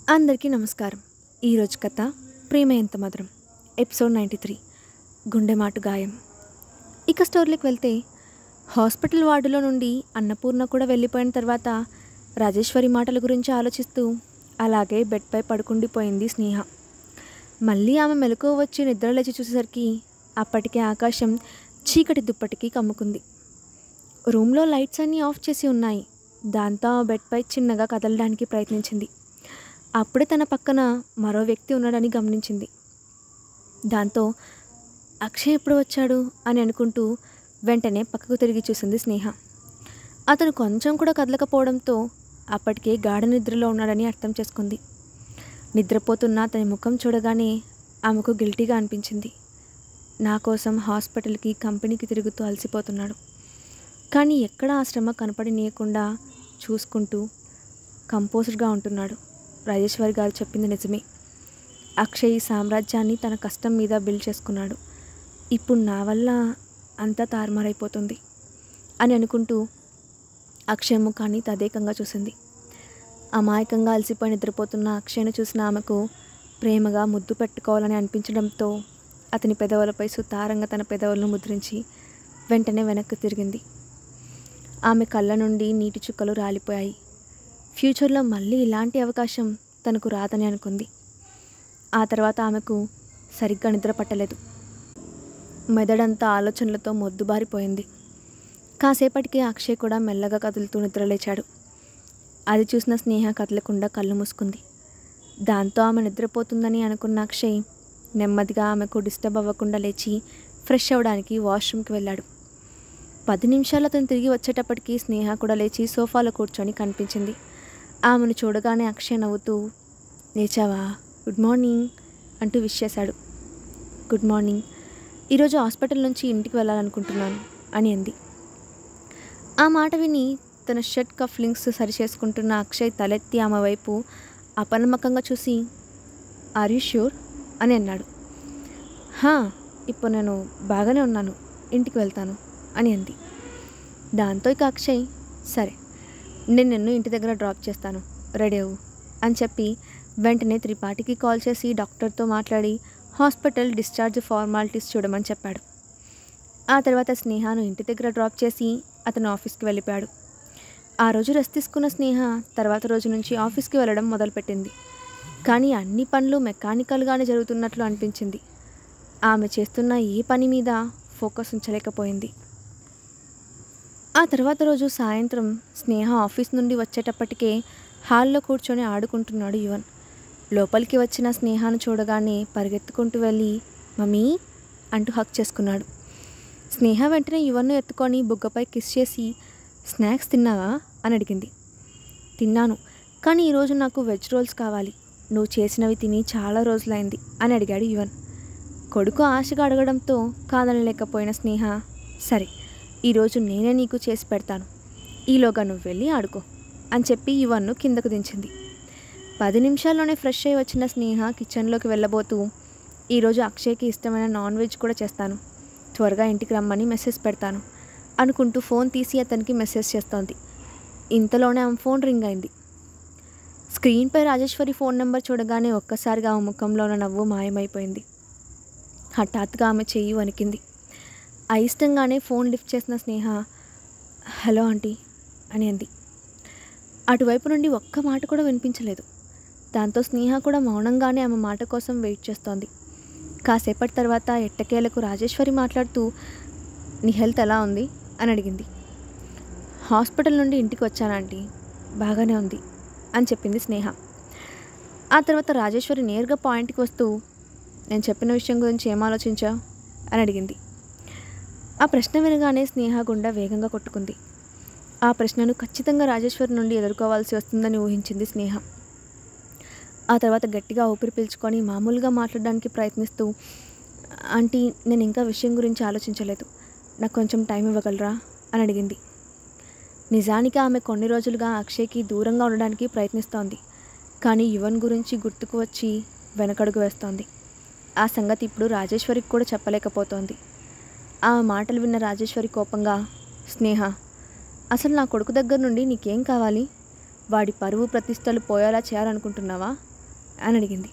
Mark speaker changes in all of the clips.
Speaker 1: అందరికీ నమస్కారం. ఈరోజు కథ ప్రేమ ఎంత మధురం, ఎపిసోడ్ 93, గుండె మాటు గాయం. ఇక స్టోరీలోకి వెళ్తే, హాస్పిటల్ వార్డులో నుండి అన్నపూర్ణ కూడా వెళ్ళిపోయిన తర్వాత రాజేశ్వరి మాటల గురించి ఆలోచిస్తూ అలాగే బెడ్పై పడుకుండిపోయింది స్నేహ. మళ్ళీ ఆమె మెలకువ వచ్చి నిద్రలేచి చూసేసరికి అప్పటికే ఆకాశం చీకటి దుప్పటికి కమ్ముకుంది. రూమ్లో లైట్స్ అన్నీ ఆఫ్ చేసి ఉన్నాయి. దాంతో ఆ బెడ్పై చిన్నగా కదలడానికి ప్రయత్నించింది. అప్పుడే తన పక్కన మరో వ్యక్తి ఉన్నాడని గమనించింది. దాంతో అక్షయ్ ఎప్పుడు వచ్చాడు అని అనుకుంటూ వెంటనే పక్కకు తిరిగి చూసింది స్నేహ. అతను కొంచెం కూడా కదలకపోవడంతో అప్పటికే గాఢ నిద్రలో ఉన్నాడని అర్థం చేసుకుంది. నిద్రపోతున్న అతని ముఖం చూడగానే ఆమెకు గిల్టీగా అనిపించింది. నా కోసం హాస్పిటల్కి కంపెనీకి తిరుగుతూ అలసిపోతున్నాడు, కానీ ఎక్కడ ఆ శ్రమ కనపడనీయకుండా చూసుకుంటూ కంపోజ్డ్గా ఉంటున్నాడు. రాజేశ్వరి గారు చెప్పింది నిజమే. అక్షయ్ ఈ సామ్రాజ్యాన్ని తన కష్టం మీద బిల్డ్ చేసుకున్నాడు. ఇప్పుడు నా వల్ల అంతా తారుమారైపోతుంది అని అనుకుంటూ అక్షయ్ ముఖాన్ని తదేకంగా చూసింది. అమాయకంగా అలసిపోయి నిద్రపోతున్న అక్షయ్ను చూసిన ఆమెకు ప్రేమగా ముద్దు పెట్టుకోవాలని అనిపించడంతో అతని పెదవులపై సుతారంగా తన పెదవులను ముద్రించి వెంటనే వెనక్కి తిరిగింది. ఆమె కళ్ళ నుండి నీటి చుక్కలు రాలిపోయాయి. ఫ్యూచర్లో మళ్ళీ ఇలాంటి అవకాశం తనకు రాదని అనుకుంది. ఆ తర్వాత ఆమెకు సరిగ్గా నిద్ర పట్టలేదు. మెదడంతా ఆలోచనలతో మొద్దుబారిపోయింది. కాసేపటికి అక్షయ్ కూడా మెల్లగా కదులుతూ నిద్రలేచాడు. అది చూసిన స్నేహ కదలకుండా కళ్ళు మూసుకుంది. దాంతో ఆమె నిద్రపోతుందని అనుకున్న అక్షయ్ నెమ్మదిగా ఆమెకు డిస్టర్బ్ అవ్వకుండా లేచి ఫ్రెష్ అవ్వడానికి వాష్రూమ్కి వెళ్ళాడు. 10 నిమిషాలు అతను తిరిగి వచ్చేటప్పటికి స్నేహ కూడా లేచి సోఫాలో కూర్చొని కనిపించింది. ఆమెను చూడగానే అక్షయ్ నవ్వుతూ, లేచావా, గుడ్ మార్నింగ్ అంటూ విష్ చేశాడు. గుడ్ మార్నింగ్, ఈరోజు హాస్పిటల్ నుంచి ఇంటికి వెళ్ళాలనుకుంటున్నాను అని అంది. ఆ మాట విని తన షర్ట్ కఫ్ లింక్స్ సరిచేసుకుంటున్న అక్షయ్ తలెత్తి ఆమె వైపు అపనమ్మకంగా చూసి, ఆర్ యూ ష్యూర్ అని అన్నాడు. ఇప్పుడు నేను బాగానే ఉన్నాను, ఇంటికి వెళ్తాను అని అంది. దాంతో ఇక అక్షయ్, సరే నేను నిన్ను ఇంటి దగ్గర డ్రాప్ చేస్తాను, రెడీ అవ్వు అని చెప్పి వెంటనే త్రిపాఠికి కాల్ చేసి డాక్టర్తో మాట్లాడి హాస్పిటల్ డిశ్చార్జ్ ఫార్మాలిటీస్ చూడమని చెప్పాడు. ఆ తర్వాత స్నేహను ఇంటి దగ్గర డ్రాప్ చేసి అతను ఆఫీస్కి వెళ్ళిపోయాడు. ఆ రోజు రెస్ట్ తీసుకున్న స్నేహ తర్వాత రోజు నుంచి ఆఫీస్కి వెళ్ళడం మొదలుపెట్టింది. కానీ అన్ని పనులు మెకానికల్గానే జరుగుతున్నట్లు అనిపించింది. ఆమె చేస్తున్న ఏ పని మీద ఫోకస్ ఉంచలేకపోయింది. ఆ తర్వాత రోజు సాయంత్రం స్నేహ ఆఫీస్ నుండి వచ్చేటప్పటికే హాల్లో కూర్చొని ఆడుకుంటున్నాడు యువన్. లోపలికి వచ్చిన స్నేహను చూడగానే పరిగెత్తుకుంటూ వెళ్ళి మమ్మీ అంటూ హక్ చేసుకున్నాడు. స్నేహ వెంటనే యువన్ను ఎత్తుకొని బుగ్గపై కిస్ చేసి, స్నాక్స్ తిన్నావా అని అడిగింది. తిన్నాను, కానీ ఈరోజు నాకు వెజ్ రోల్స్ కావాలి, నువ్వు చేసినవి తిని చాలా రోజులైంది అని అడిగాడు యువన్. కొడుకు ఆశగా అడగడంతో కాదనలేకపోయిన స్నేహ, సరే ఈరోజు నేనే నీకు చేసి పెడతాను, ఈలోగా నువ్వు వెళ్ళి ఆడుకో అని చెప్పి యువన్ను కిందకు దించింది. 10 నిమిషాల్లోనే ఫ్రెష్ అయి వచ్చిన స్నేహ కిచెన్లోకి వెళ్ళబోతూ, ఈరోజు అక్షయ్కి ఇష్టమైన నాన్ వెజ్ కూడా చేస్తాను, త్వరగా ఇంటికి రమ్మని మెసేజ్ పెడతాను అనుకుంటూ ఫోన్ తీసి అతనికి మెసేజ్ చేస్తోంది. ఇంతలోనే ఆమె ఫోన్ రింగ్ అయింది. స్క్రీన్పై రాజేశ్వరి ఫోన్ నెంబర్ చూడగానే ఒక్కసారిగా ఆమె ముఖంలో ఉన్న నవ్వు మాయమైపోయింది. హఠాత్తుగా ఆమె చెయ్యి వణికింది. అయిష్టంగానే ఫోన్ లిఫ్ట్ చేసిన స్నేహ, హలో ఆంటీ అని అంది. అటువైపు నుండి ఒక్క మాట కూడా వినిపించలేదు. దాంతో స్నేహ కూడా మౌనంగానే ఆమె మాట కోసం వెయిట్ చేస్తోంది. కాసేపటి తర్వాత ఎట్టకేలకు రాజేశ్వరి మాట్లాడుతూ, నీ హెల్త్ ఎలా ఉంది అని అడిగింది. హాస్పిటల్ నుండి ఇంటికి వచ్చాను ఆంటీ, బాగానే ఉంది అని చెప్పింది స్నేహ. ఆ తర్వాత రాజేశ్వరి నేరుగా పాయింట్కి వస్తూ, నేను చెప్పిన విషయం గురించి ఏం ఆలోచించావు అని అడిగింది. ఆ ప్రశ్న వినగానే స్నేహ గుండె వేగంగా కొట్టుకుంది. ఆ ప్రశ్నను ఖచ్చితంగా రాజేశ్వరి నుండి ఎదుర్కోవాల్సి వస్తుందని ఊహించింది స్నేహ. ఆ తర్వాత గట్టిగా ఊపిరి పీల్చుకొని మామూలుగా మాట్లాడడానికి ప్రయత్నిస్తూ, ఆంటీ నేను ఇంకా విషయం గురించి ఆలోచించలేదు, నాకు కొంచెం టైం ఇవ్వగలరా అని అడిగింది. నిజానికి ఆమె కొన్ని రోజులుగా అక్షయ్కి దూరంగా ఉండడానికి ప్రయత్నిస్తోంది. కానీ యువన్ గురించి గుర్తుకు వచ్చి వెనకడుగు వేస్తోంది. ఆ సంగతి ఇప్పుడు రాజేశ్వరికి కూడా చెప్పలేకపోతోంది. ఆమె మాటలు విన్న రాజేశ్వరి కోపంగా, స్నేహ అసలు నా కొడుకు దగ్గర నుండి నీకేం కావాలి, వాడి పరువు ప్రతిష్టలు పోయేలా చేయాలనుకుంటున్నావా అని అడిగింది.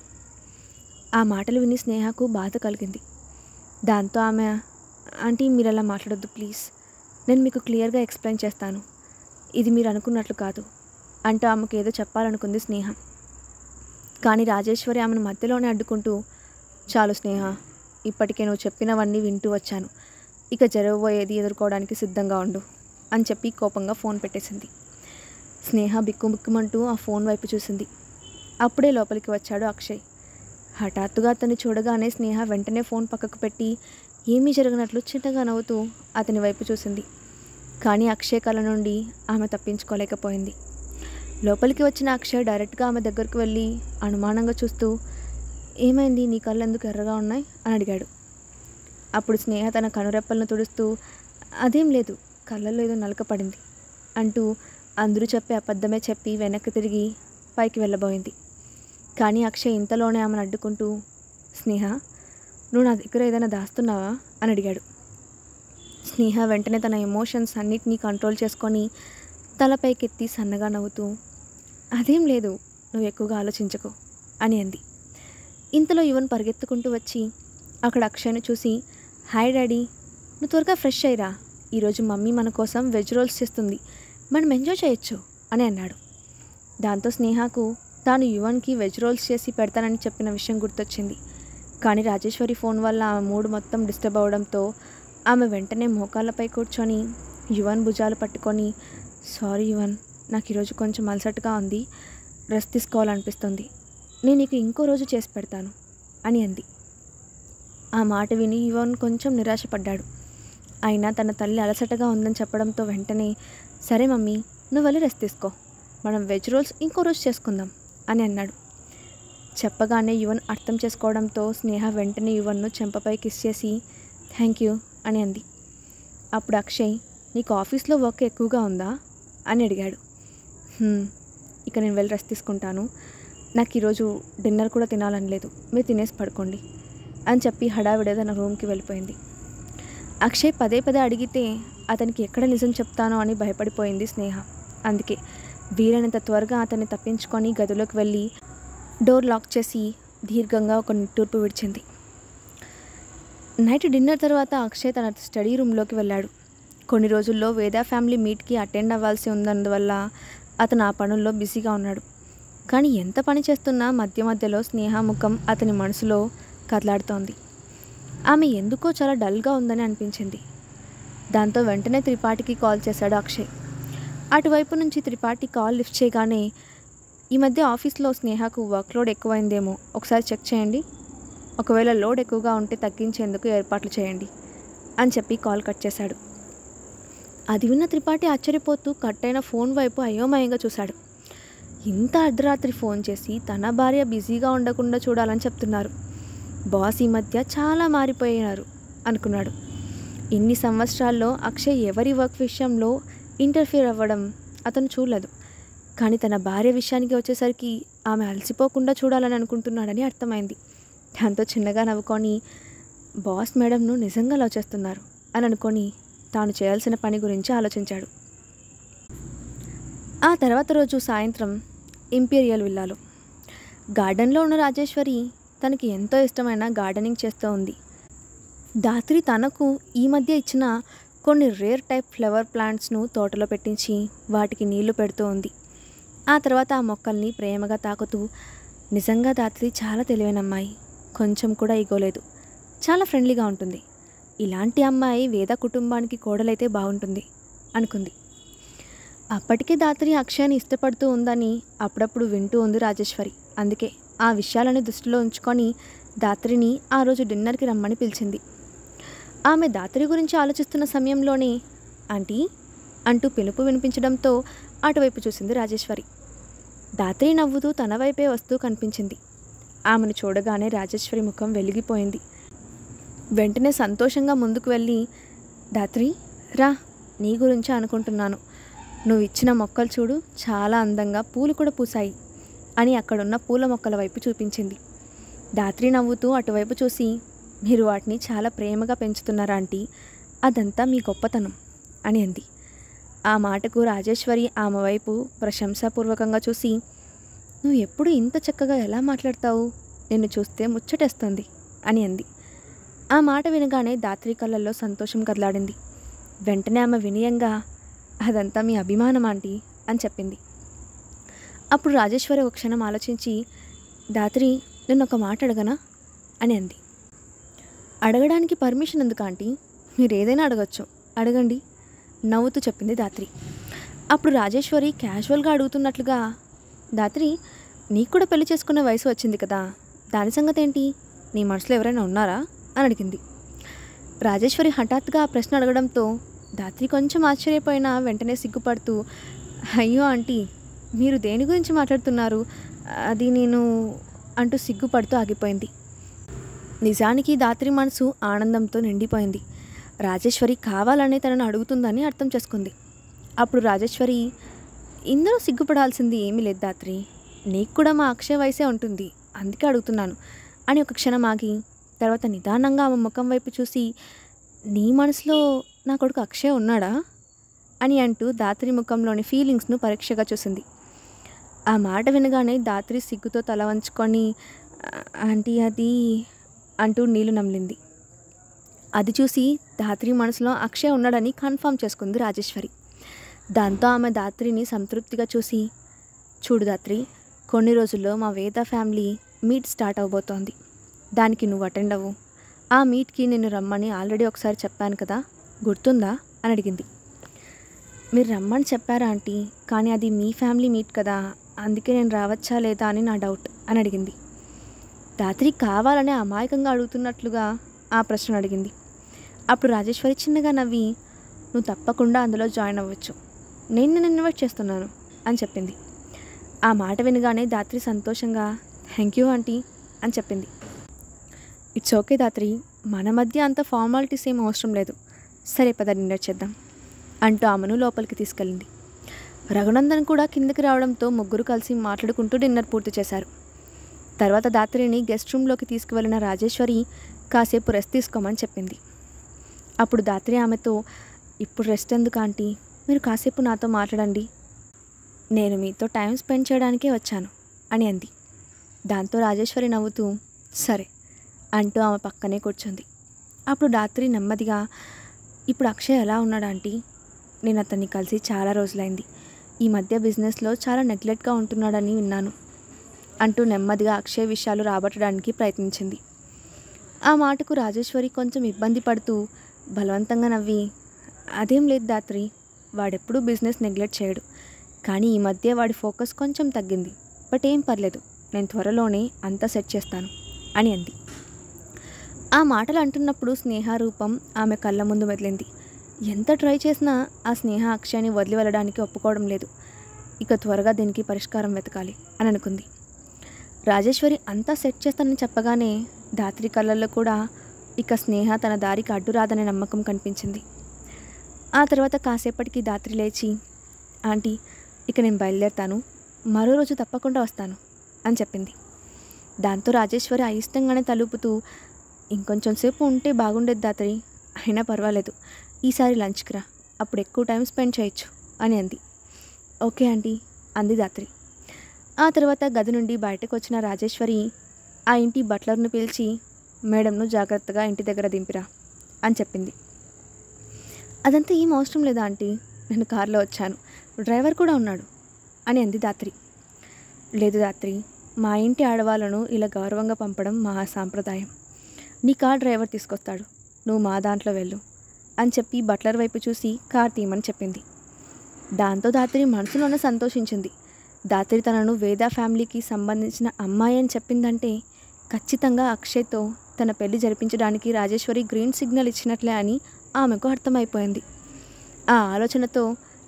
Speaker 1: ఆ మాటలు విని స్నేహకు బాధ కలిగింది. దాంతో ఆమె, ఆంటీ మీరు అలా మాట్లాడొద్దు ప్లీజ్, నేను మీకు క్లియర్గా ఎక్స్ప్లెయిన్ చేస్తాను, ఇది మీరు అనుకున్నట్లు కాదు అంటూ ఆమెకు ఏదో చెప్పాలనుకుంది స్నేహ. కానీ రాజేశ్వరి ఆమెను మధ్యలోనే అడ్డుకుంటూ, చాలు స్నేహ, ఇప్పటికే నువ్వు చెప్పినవన్నీ వింటూ వచ్చాను, ఇక జరగబోయేది ఎదుర్కోవడానికి సిద్ధంగా ఉండు అని చెప్పి కోపంగా ఫోన్ పెట్టేసింది. స్నేహ బిక్కుబిక్కుమంటూ ఆ ఫోన్ వైపు చూసింది. అప్పుడే లోపలికి వచ్చాడు అక్షయ్. హఠాత్తుగా అతన్ని చూడగానే స్నేహ వెంటనే ఫోన్ పక్కకు పెట్టి ఏమీ జరగనట్లు చిన్నగా నవ్వుతూ అతని వైపు చూసింది. కానీ అక్షయ్ కళ్ళ నుండి ఆమె తప్పించుకోలేకపోయింది. లోపలికి వచ్చిన అక్షయ్ డైరెక్ట్గా ఆమె దగ్గరకు వెళ్ళి అనుమానంగా చూస్తూ, ఏమైంది, నీ కళ్ళు ఎందుకు ఎర్రగా ఉన్నాయి అని అడిగాడు. అప్పుడు స్నేహ తన కనురెప్పలను తుడుస్తూ, అదేం లేదు, కళ్ళల్లో ఏదో నలక పడింది అంటూ అందరూ చెప్పే అబద్ధమే చెప్పి వెనక్కి తిరిగి పైకి వెళ్ళబోయింది. కానీ అక్షయ్ ఇంతలోనే ఆమెను అడ్డుకుంటూ, స్నేహ, నువ్వు నా దగ్గర ఏదైనా దాస్తున్నావా అని అడిగాడు. స్నేహ వెంటనే తన ఎమోషన్స్ అన్నిటినీ కంట్రోల్ చేసుకొని తలపైకెత్తి సన్నగా నవ్వుతూ, అదేం లేదు, నువ్వు ఎక్కువగా ఆలోచించకు అని అంది. ఇంతలో యువన్ పరిగెత్తుకుంటూ వచ్చి అక్కడ అక్షయ్ను చూసి, హాయ్ డాడీ, నువ్వు త్వరగా ఫ్రెష్ అయ్యిరా, ఈరోజు మమ్మీ మన కోసం వెజ్ రోల్స్ చేస్తుంది, మనం ఎంజాయ్ చేయొచ్చు అని అన్నాడు. దాంతో స్నేహకు తాను యువన్కి వెజ్ రోల్స్ చేసి పెడతానని చెప్పిన విషయం గుర్తొచ్చింది. కానీ రాజేశ్వరి ఫోన్ వల్ల ఆమె మూడ్ మొత్తం డిస్టర్బ్ అవడంతో ఆమె వెంటనే మోకాళ్ళపై కూర్చొని యువన్ భుజాలు పట్టుకొని, సారీ యువన్, నాకు ఈరోజు కొంచెం అలసటగా ఉంది, రెస్ట్ తీసుకోవాలనిపిస్తుంది, నేను నీకు ఇంకో రోజు చేసి పెడతాను అని అంది. ఆ మాట విని యువన్ కొంచెం నిరాశపడ్డాడు. అయినా తన తల్లి అలసటగా ఉందని చెప్పడంతో వెంటనే, సరే మమ్మీ, నువ్వు వెళ్ళి రెస్ట్ తీసుకో, మనం వెజ్ రోల్స్ ఇంకో రోజు చేసుకుందాం అని అన్నాడు. చెప్పగానే యువన్ అర్థం చేసుకోవడంతో స్నేహ వెంటనే యువన్ను చెంపపై కిస్ చేసి థ్యాంక్ యూ అని అంది. అప్పుడు అక్షయ్, నీకు ఆఫీస్లో వర్క్ ఎక్కువగా ఉందా అని అడిగాడు. ఇక నేను వెళ్ళి రెస్ట్ తీసుకుంటాను, నాకు ఈరోజు డిన్నర్ కూడా తినాలని లేదు, మీరు తినేసి పడుకోండి అని చెప్పి హడావిడే తన రూమ్కి వెళ్ళిపోయింది. అక్షయ్ పదే పదే అడిగితే అతనికి ఎక్కడ నిజం చెప్తానో అని భయపడిపోయింది స్నేహ. అందుకే వీలైనంత త్వరగా అతన్ని తప్పించుకొని గదిలోకి వెళ్ళి డోర్ లాక్ చేసి దీర్ఘంగా ఒక నిట్టూర్పు విడిచింది. నైట్ డిన్నర్ తర్వాత అక్షయ్ తన స్టడీ రూమ్లోకి వెళ్ళాడు. కొన్ని రోజుల్లో వేద ఫ్యామిలీ మీట్కి అటెండ్ అవ్వాల్సి ఉన్నందువల్ల అతను ఆ పనుల్లో బిజీగా ఉన్నాడు. కానీ ఎంత పని చేస్తున్నా మధ్య మధ్యలో స్నేహ ముఖం అతని మనసులో కదలాడుతోంది. ఆమె ఎందుకో చాలా డల్గా ఉందని అనిపించింది. దాంతో వెంటనే త్రిపాఠికి కాల్ చేశాడు అక్షయ్. అటువైపు నుంచి త్రిపాఠి కాల్ లిఫ్ట్ చేయగానే, ఈ మధ్య ఆఫీస్లో స్నేహకు వర్క్ లోడ్ ఎక్కువైందేమో, ఒకసారి చెక్ చేయండి, ఒకవేళ లోడ్ ఎక్కువగా ఉంటే తగ్గించేందుకు ఏర్పాట్లు చేయండి అని చెప్పి కాల్ కట్ చేశాడు. అది విన్న త్రిపాఠి ఆశ్చర్యపోతూ కట్ అయిన ఫోన్ వైపు అయోమయంగా చూశాడు. ఇంత అర్ధరాత్రి ఫోన్ చేసి తన భార్య బిజీగా ఉండకుండా చూడాలని చెప్తున్నారు, బాస్ ఈ మధ్య చాలా మారిపోయినారు అనుకున్నాడు. ఇన్ని సంవత్సరాల్లో అక్షయ్ ఎవరి వర్క్ విషయంలో ఇంటర్ఫియర్ అవ్వడం అతను చూడలేదు. కానీ తన భార్య విషయానికి వచ్చేసరికి ఆమె అలసిపోకుండా చూడాలని అనుకుంటున్నాడని అర్థమైంది. దాంతో చిన్నగా నవ్వుకొని, బాస్ మేడంను నిజంగా లవ్ చేస్తున్నారు అని అనుకొని తాను చేయాల్సిన పని గురించి ఆలోచించాడు. ఆ తర్వాత రోజు సాయంత్రం ఇంపీరియల్ విల్లాలో గార్డెన్లో ఉన్న రాజేశ్వరి తనకి ఎంతో ఇష్టమైన గార్డెనింగ్ చేస్తూ ఉంది. దాత్రి తనకు ఈ మధ్య ఇచ్చిన కొన్ని రేర్ టైప్ ఫ్లవర్ ప్లాంట్స్ను తోటలో పెట్టించి వాటికి నీళ్లు పెడుతూ ఉంది. ఆ తర్వాత ఆ మొక్కల్ని ప్రేమగా తాకుతూ, నిజంగా దాత్రి చాలా తెలివైన అమ్మాయి, కొంచెం కూడా ఈగోలేదు, చాలా ఫ్రెండ్లీగా ఉంటుంది, ఇలాంటి అమ్మాయి వేద కుటుంబానికి కోడలైతే బాగుంటుంది అనుకుంది. అప్పటికే దాత్రి అక్షయ్ని ఇష్టపడుతూ ఉందని అప్పుడప్పుడు వింటూ ఉంది రాజేశ్వరి. అందుకే ఆ విషయాలను దృష్టిలో ఉంచుకొని దాత్రిని ఆ రోజు డిన్నర్కి రమ్మని పిలిచింది. ఆమె దాత్రి గురించి ఆలోచిస్తున్న సమయంలోనే ఆంటీ అంటూ పిలుపు వినిపించడంతో అటువైపు చూసింది రాజేశ్వరి. దాత్రి నవ్వుతూ తన వైపే వస్తూ కనిపించింది. ఆమెను చూడగానే రాజేశ్వరి ముఖం వెలిగిపోయింది. వెంటనే సంతోషంగా ముందుకు వెళ్ళి, దాత్రి రా, నీ గురించి అనుకుంటున్నాను, నువ్వు ఇచ్చిన మొక్కలు చూడు, చాలా అందంగా పూలు కూడా పూసాయి అని అక్కడున్న పూల మొక్కల వైపు చూపించింది. దాత్రి నవ్వుతూ అటువైపు చూసి, మీరు వాటిని చాలా ప్రేమగా పెంచుతున్నారా ఆంటీ, అదంతా మీ గొప్పతనం అని అంది. ఆ మాటకు రాజేశ్వరి ఆమె వైపు ప్రశంసాపూర్వకంగా చూసి, నువ్వు ఎప్పుడు ఇంత చక్కగా ఎలా మాట్లాడతావు? నిన్ను చూస్తే ముచ్చటేస్తుంది అని అంది. ఆ మాట వినగానే ధాత్రి కళ్ళల్లో సంతోషం కదలాడింది. వెంటనే ఆమె వినయంగా, అదంతా మీ అభిమానం ఆంటీ అని చెప్పింది. అప్పుడు రాజేశ్వరి ఒక క్షణం ఆలోచించి, ధాత్రి, నేను ఒక మాట అడగనా అని అంది. అడగడానికి పర్మిషన్ ఎందుకు ఆంటీ? మీరు ఏదైనా అడగచ్చు, అడగండి నవ్వుతూ చెప్పింది ధాత్రి. అప్పుడు రాజేశ్వరి క్యాజువల్గా అడుగుతున్నట్లుగా, ధాత్రి, నీకు కూడా పెళ్లి చేసుకునే వయసు వచ్చింది కదా, దాని సంగతి ఏంటి? నీ మనసులో ఎవరైనా ఉన్నారా అని అడిగింది. రాజేశ్వరి హఠాత్తుగా ఆ ప్రశ్న అడగడంతో ధాత్రి కొంచెం ఆశ్చర్యపోయినా వెంటనే సిగ్గుపడుతూ, అయ్యో ఆంటీ, మీరు దేని గురించి మాట్లాడుతున్నారు? అది నేను అంటూ సిగ్గుపడుతూ ఆగిపోయింది. నిజానికి ధాత్రి మనసు ఆనందంతో నిండిపోయింది. రాజేశ్వరి కావాలనే తనను అడుగుతుందని అర్థం చేసుకుంది. అప్పుడు రాజేశ్వరి, ఇందులో సిగ్గుపడాల్సింది ఏమీ లేదు ధాత్రి, నీకు కూడా మా అక్షయ వయసే ఉంటుంది, అందుకే అడుగుతున్నాను అని ఒక క్షణం ఆగి తర్వాత నిదానంగా ఆమె ముఖం వైపు చూసి, నీ మనసులో నా కొడుకు అక్షయ్ ఉన్నాడా అని అంటూ ధాత్రి ముఖంలోని ఫీలింగ్స్ను పరీక్షగా చూసింది. ఆ మాట వినగానే ధాత్రి సిగ్గుతో తల వంచుకొని, ఆంటీ అది అంటూ నీళ్లు నమిలింది. అది చూసి ధాత్రి మనసులో అక్షయ్ ఉన్నాడని కన్ఫర్మ్ చేసుకుంది రాజేశ్వరి. దాంతో ఆమె ధాత్రిని సంతృప్తిగా చూసి, చూడు ధాత్రి, కొన్ని రోజుల్లో మా వేద ఫ్యామిలీ మీట్ స్టార్ట్ అవబోతోంది, దానికి నువ్వు అటెండ్ అవ్వు. ఆ మీట్కి నిన్ను రమ్మని ఆల్రెడీ ఒకసారి చెప్పాను కదా, గుర్తుందా అని అడిగింది. మీరు రమ్మని చెప్పారా ఆంటీ, కానీ అది మీ ఫ్యామిలీ మీట్ కదా, అందుకే నేను రావచ్చా లేదా అని నా డౌట్ అని అడిగింది. ధాత్రి కావాలనే అమాయకంగా అడుగుతున్నట్లుగా ఆ ప్రశ్న అడిగింది. అప్పుడు రాజేశ్వరి చిన్నగా నవ్వి, నువ్వు తప్పకుండా అందులో జాయిన్ అవ్వచ్చు, నేను నిన్ను ఇన్వైట్ చేస్తున్నాను అని చెప్పింది. ఆ మాట వినగానే ధాత్రి సంతోషంగా, థ్యాంక్ యూ ఆంటీ అని చెప్పింది. ఇట్స్ ఓకే ధాత్రి, మన మధ్య అంత ఫార్మాలిటీస్ ఏం అవసరం లేదు, సరే పద డిన్నర్ చేద్దాం అంటూ ఆమెను లోపలికి తీసుకెళ్ళింది. రఘునందన్ కూడా కిందకి రావడంతో ముగ్గురు కలిసి మాట్లాడుకుంటూ డిన్నర్ పూర్తి చేశారు. తర్వాత ధాత్రిని గెస్ట్ రూమ్లోకి తీసుకువెళ్ళిన రాజేశ్వరి కాసేపు రెస్ట్ తీసుకోమని చెప్పింది. అప్పుడు ధాత్రి ఆమెతో, ఇప్పుడు రెస్ట్ ఎందుకు ఆంటీ, మీరు కాసేపు నాతో మాట్లాడండి, నేను మీతో టైం స్పెండ్ చేయడానికే వచ్చాను అని అంది. దాంతో రాజేశ్వరి నవ్వుతూ, సరే అంటూ ఆమె పక్కనే కూర్చుంది. అప్పుడు ధాత్రి నెమ్మదిగా, ఇప్పుడు అక్షయ్ ఎలా ఉన్నాడు ఆంటీ? నేను అతన్ని కలిసి చాలా రోజులైంది, ఈ మధ్య బిజినెస్లో చాలా నెగ్లెక్ట్గా ఉంటున్నాడని విన్నాను అంటూ నెమ్మదిగా అక్షయ్ విషయాలు రాబట్టడానికి ప్రయత్నించింది. ఆ మాటకు రాజేశ్వరి కొంచెం ఇబ్బంది పడుతూ బలవంతంగా నవ్వి, అదేం లేదు ధాత్రి, వాడెప్పుడూ బిజినెస్ నెగ్లెక్ట్ చేయడు, కానీ ఈ మధ్య వాడి ఫోకస్ కొంచెం తగ్గింది, బట్ ఏం పర్లేదు, నేను త్వరలోనే అంతా సెట్ చేస్తాను అని అంది. ఆ మాటలు అంటున్నప్పుడు స్నేహ రూపం ఆమె కళ్ళ ముందు మెదిలింది. ఎంత ట్రై చేసినా ఆ స్నేహ అక్షయ్ని వదిలి వెళ్ళడానికి ఒప్పుకోవడం లేదు. ఇక త్వరగా దీనికి పరిష్కారం వెతకాలి అని అనుకుంది. రాజేశ్వరి అంతా సెట్ చేస్తానని చెప్పగానే ధాత్రి కళ్ళల్లో కూడా ఇక స్నేహ తన దారికి అడ్డు రాదనే నమ్మకం కనిపించింది. ఆ తర్వాత కాసేపటికి ధాత్రి లేచి, ఆంటీ, ఇక నేను బయలుదేరుతాను, మరో రోజు తప్పకుండా వస్తాను అని చెప్పింది. దాంతో రాజేశ్వరి అయిష్టంగానే తలుపుతూ, ఇంకొంచెం సేపు ఉంటే బాగుండేది ధాత్రి, అయినా పర్వాలేదు, ఈసారి లంచ్కి రా, అప్పుడు ఎక్కువ టైం స్పెండ్ చేయొచ్చు అని అంది. ఓకే ఆంటీ అంది ధాత్రి. ఆ తర్వాత గది నుండి బయటకు వచ్చిన రాజేశ్వరి ఆ ఇంటి బట్లర్ను పిలిచి, మేడంను జాగ్రత్తగా ఇంటి దగ్గర దింపిరా అని చెప్పింది. అదంతా ఏం అవసరం లేదా ఆంటీ, నేను కారులో వచ్చాను, డ్రైవర్ కూడా ఉన్నాడు అని అంది ధాత్రి. లేదు ధాత్రి, మా ఇంటి ఆడవాళ్ళను ఇలా గౌరవంగా పంపడం మా సాంప్రదాయం, నీ కార్ డ్రైవర్ తీసుకొస్తాడు, నువ్వు మా దాంట్లో వెళ్ళు అని చెప్పి బట్లర్ వైపు చూసి కార్ తీయమని చెప్పింది. దాంతో ధాత్రి మనసులోనే సంతోషించింది. ధాత్రి తనను వేద ఫ్యామిలీకి సంబంధించిన అమ్మాయి అని చెప్పిందంటే ఖచ్చితంగా అక్షయ్తో తన పెళ్లి జరిపించడానికి రాజేశ్వరి గ్రీన్ సిగ్నల్ ఇచ్చినట్లే అని ఆమెకు అర్థమైపోయింది. ఆ ఆలోచనతో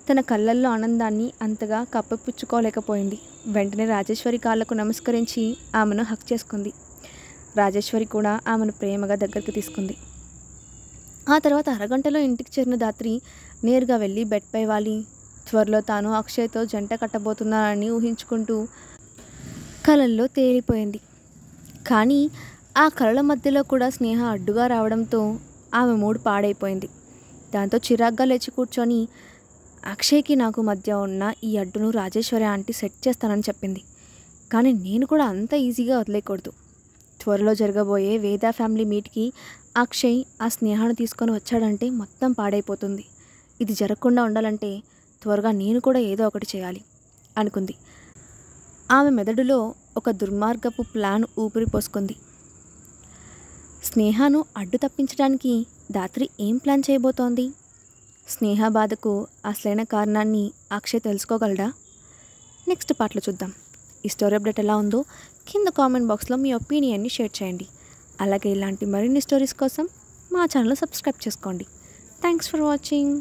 Speaker 1: తన కళ్ళల్లో ఆనందాన్ని అంతగా కప్పిపుచ్చుకోలేకపోయింది. వెంటనే రాజేశ్వరి కాళ్ళకు నమస్కరించి ఆమెను హక్ చేసుకుంది. రాజేశ్వరి కూడా ఆమెను ప్రేమగా దగ్గరికి తీసుకుంది. ఆ తర్వాత అరగంటలో ఇంటికి చేరిన ధాత్రి నేరుగా వెళ్ళి బెడ్పై వాలి త్వరలో తాను అక్షయ్తో జంట కట్టబోతున్నానని ఊహించుకుంటూ కలల్లో తేలిపోయింది. కానీ ఆ కలల మధ్యలో కూడా స్నేహ అడ్డుగా రావడంతో ఆమె మూడు పాడైపోయింది. దాంతో చిరాగ్గా లేచి కూర్చొని, అక్షయ్కి నాకు మధ్య ఉన్న ఈ అడ్డును రాజేశ్వరి ఆంటీ సెట్ చేస్తానని చెప్పింది. కానీ నేను కూడా అంత ఈజీగా వదిలేయకూడదు. త్వరలో జరగబోయే వేద ఫ్యామిలీ మీట్కి అక్షయ్ ఆ స్నేహాన్ని తీసుకొని వచ్చాడంటే మొత్తం పాడైపోతుంది. ఇది జరగకుండా ఉండాలంటే త్వరగా నేను కూడా ఏదో ఒకటి చేయాలి అనుకుంది. ఆమె మెదడులో ఒక దుర్మార్గపు ప్లాన్ ఊపిరి పోసుకుంది. స్నేహను అడ్డు తప్పించడానికి ధాత్రి ఏం ప్లాన్ చేయబోతోంది? స్నేహ బాధకు అసలైన కారణాన్ని అక్షయ్ తెలుసుకోగలడా? నెక్స్ట్ పార్ట్లో చూద్దాం. ఈ స్టోరీ అప్డేట్ ఎలా ఉందో కింద కామెంట్ బాక్స్లో మీ ఒపీనియన్ని షేర్ చేయండి. అలాగే ఇలాంటి మరిన్ని స్టోరీస్ కోసం మా ఛానల్ సబ్స్క్రైబ్ చేసుకోండి. Thanks for watching.